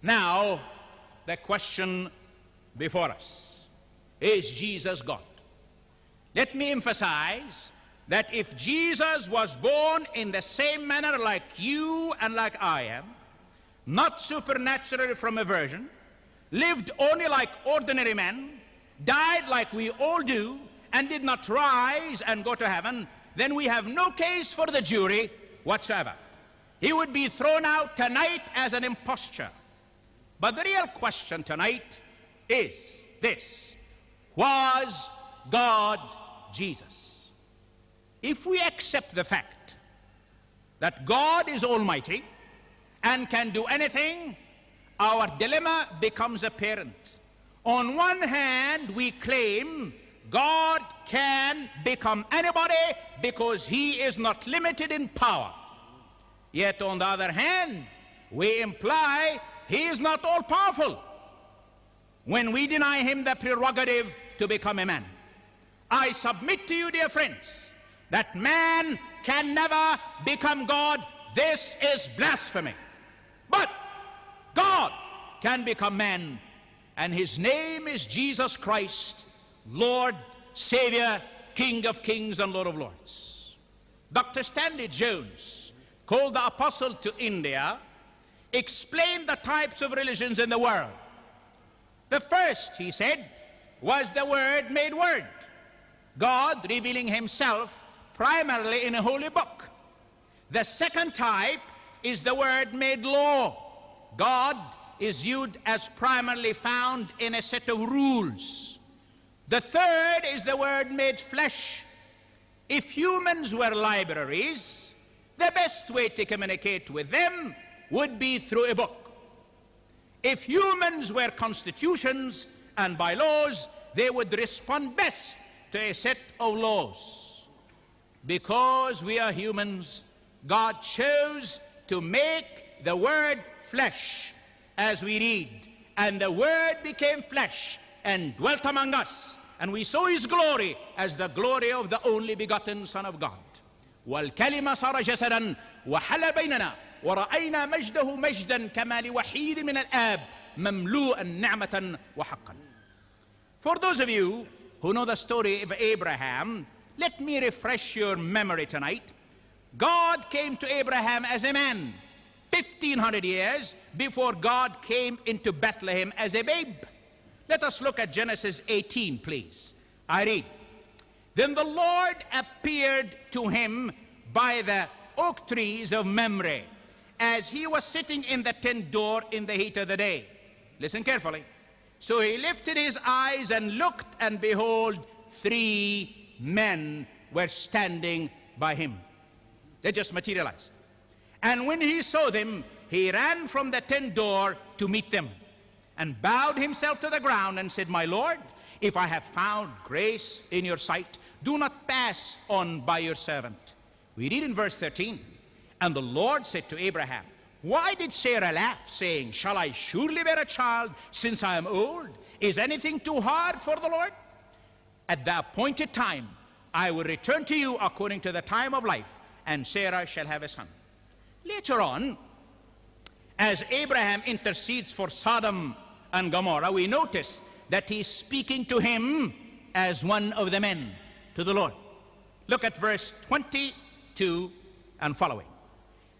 Now, the question before us, is Jesus God? Let me emphasize that if Jesus was born in the same manner like you and like I am, not supernaturally from a virgin, lived only like ordinary men, died like we all do, and did not rise and go to heaven, then we have no case for the jury whatsoever. He would be thrown out tonight as an imposture. But the real question tonight is this: was God Jesus? If we accept the fact that God is almighty and can do anything, our dilemma becomes apparent. On one hand, we claim God can become anybody because he is not limited in power. Yet on the other hand, we imply he is not all-powerful when we deny him the prerogative to become a man. I submit to you, dear friends, that man can never become God. This is blasphemy. But God can become man, and his name is Jesus Christ, Lord, Savior, King of kings and Lord of lords. Dr. Stanley Jones, called the Apostle to India, explained the types of religions in the world. The first, he said, was the Word made Word, God revealing himself primarily in a holy book. The second type is the Word made law. God is viewed as primarily found in a set of rules. The third is the Word made flesh. If humans were libraries, the best way to communicate with them would be through a book. If humans were constitutions and bylaws, they would respond best to a set of laws. Because we are humans, God chose to make the Word flesh, as we read, and the Word became flesh and dwelt among us, and we saw his glory as the glory of the only begotten Son of God. والكلمة صار جسدا وحل بيننا ورأينا مجده مجدا كما لوحيد من الآب مملوءا نعمة وحقا. For those of you who know the story of Abraham, let me refresh your memory tonight. God came to Abraham as a man 1,500 years before God came into Bethlehem as a babe. Let us look at Genesis 18, please. I read, "Then the Lord appeared to him by the oak trees of Mamre, as he was sitting in the tent door in the heat of the day." Listen carefully. "So he lifted his eyes and looked, and behold, 3 men were standing by him." They just materialized. "And when he saw them, he ran from the tent door to meet them, and bowed himself to the ground and said, 'My Lord, if I have found grace in your sight, do not pass on by your servant.'" We read in verse 13, "And the Lord said to Abraham, 'Why did Sarah laugh, saying, Shall I surely bear a child, since I am old? Is anything too hard for the Lord? At the appointed time, I will return to you according to the time of life, and Sarah shall have a son.'" Later on, as Abraham intercedes for Sodom and Gomorrah, we notice that he's speaking to him as one of the men, to the Lord. Look at verse 22 and following.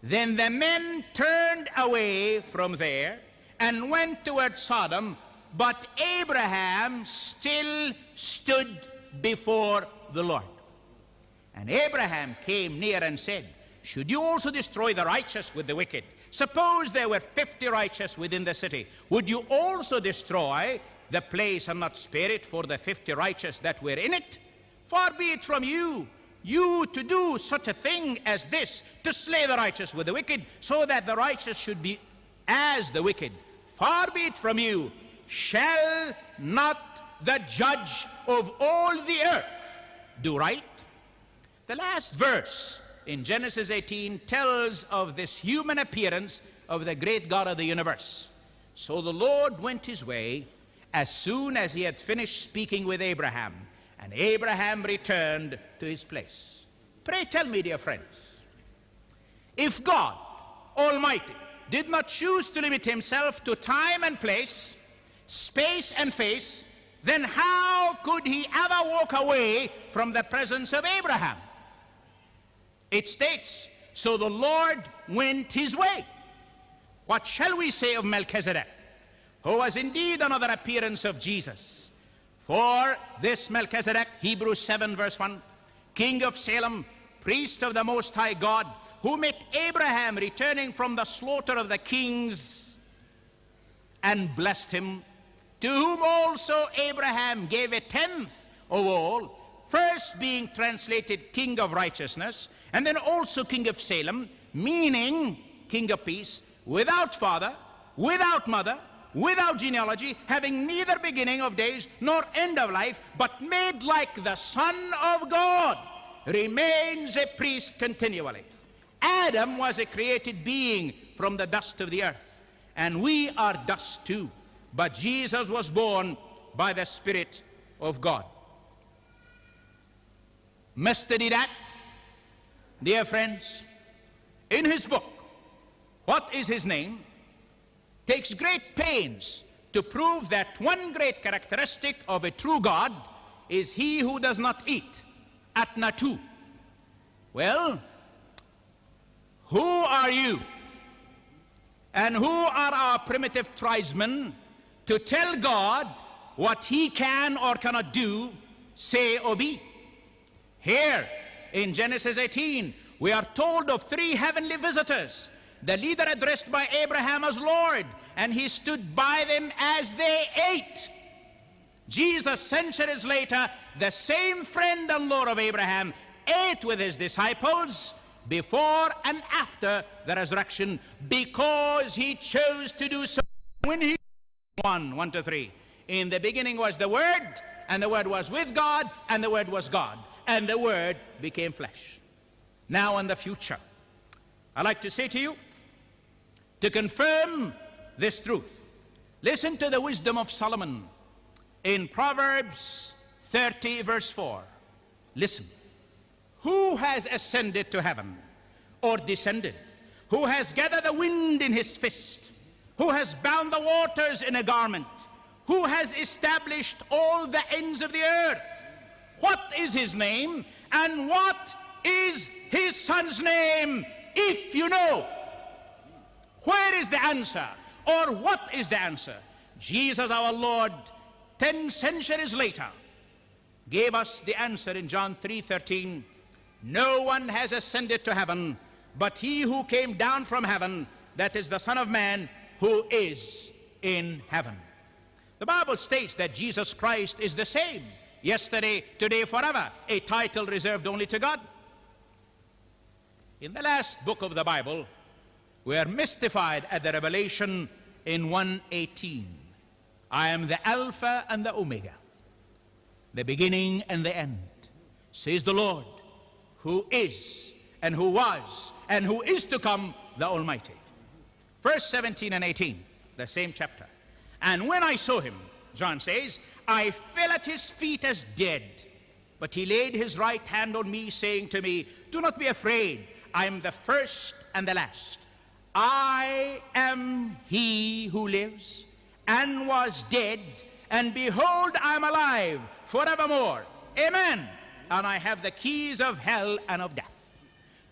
"Then the men turned away from there and went toward Sodom, but Abraham still stood before the Lord. And Abraham came near and said, 'Should you also destroy the righteous with the wicked? Suppose there were 50 righteous within the city. Would you also destroy the place and not spare it for the 50 righteous that were in it? Far be it from you, you to do such a thing as this, to slay the righteous with the wicked, so that the righteous should be as the wicked. Far be it from you. Shall not the judge of all the earth do right?'" The last verse in Genesis 18 tells of this human appearance of the great God of the universe. "So the Lord went his way as soon as he had finished speaking with Abraham, and Abraham returned to his place." Pray tell me, dear friends, if God Almighty did not choose to limit himself to time and place, space and face, then how could he ever walk away from the presence of Abraham? It states, so the Lord went his way. What shall we say of Melchizedek, who was indeed another appearance of Jesus? For this Melchizedek, Hebrews 7 verse 1, king of Salem, priest of the Most High God, who met Abraham returning from the slaughter of the kings and blessed him, to whom also Abraham gave a tenth of all, first being translated king of righteousness, and then also king of Salem, meaning king of peace, without father, without mother, without genealogy, having neither beginning of days nor end of life, but made like the Son of God, remains a priest continually. Adam was a created being from the dust of the earth, and we are dust too. But Jesus was born by the Spirit of God. Mr. Didat, dear friends, in his book, What is His Name?, takes great pains to prove that one great characteristic of a true God is he who does not eat, at natu. Well, who are you and who are our primitive tribesmen to tell God what he can or cannot do, say or be? Here in Genesis 18, we are told of three heavenly visitors. The leader addressed by Abraham as Lord, and he stood by them as they ate. Jesus, centuries later, the same friend and Lord of Abraham, ate with his disciples before and after the resurrection, because he chose to do so. When he 1 to 3, in the beginning was the Word, and the Word was with God, and the Word was God, and the Word became flesh. Now in the future, I'd like to say to you, to confirm this truth, listen to the wisdom of Solomon in Proverbs 30 verse 4. Listen. Who has ascended to heaven or descended? Who has gathered the wind in his fist? Who has bound the waters in a garment? Who has established all the ends of the earth? What is his name? And what is his son's name? If you know, where is the answer? Or what is the answer? Jesus our Lord, 10 centuries later, gave us the answer in John 3:13. No one has ascended to heaven but he who came down from heaven, that is the Son of Man, who is in heaven. The Bible states that Jesus Christ is the same yesterday, today, forever, a title reserved only to God. In the last book of the Bible, we are mystified at the revelation in 1:18. I am the Alpha and the Omega, the beginning and the end, says the Lord, who is and who was and who is to come, the Almighty. Verse 17 and 18, the same chapter. And when I saw him, John says, I fell at his feet as dead. But he laid his right hand on me, saying to me, do not be afraid. I am the first and the last. I am he who lives and was dead, and behold, I am alive forevermore. Amen. And I have the keys of hell and of death.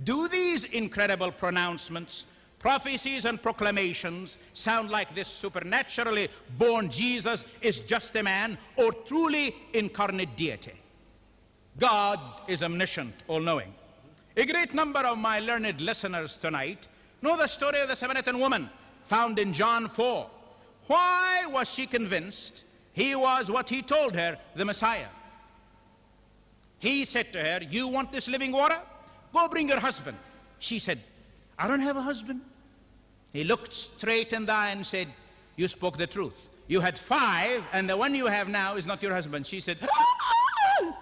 Do these incredible pronouncements, prophecies, and proclamations sound like this supernaturally born Jesus is just a man, or truly incarnate deity? God is omniscient, all-knowing. A great number of my learned listeners tonight know the story of the Samaritan woman found in John 4. Why was she convinced he was what he told her, the Messiah? He said to her, you want this living water? Go bring your husband. She said, I don't have a husband. He looked straight in the eye and said, you spoke the truth. You had 5, and the one you have now is not your husband. She said, ah!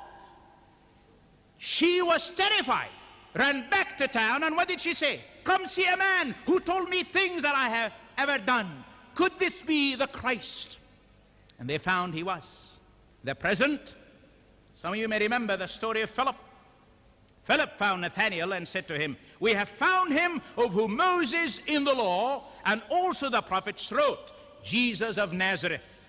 She was terrified, ran back to town, and what did she say? Come see a man who told me things that I have ever done. Could this be the Christ? And they found he was. The present, some of you may remember the story of Philip. Philip found Nathanael and said to him, We have found him of whom Moses in the law and also the prophets wrote, Jesus of Nazareth.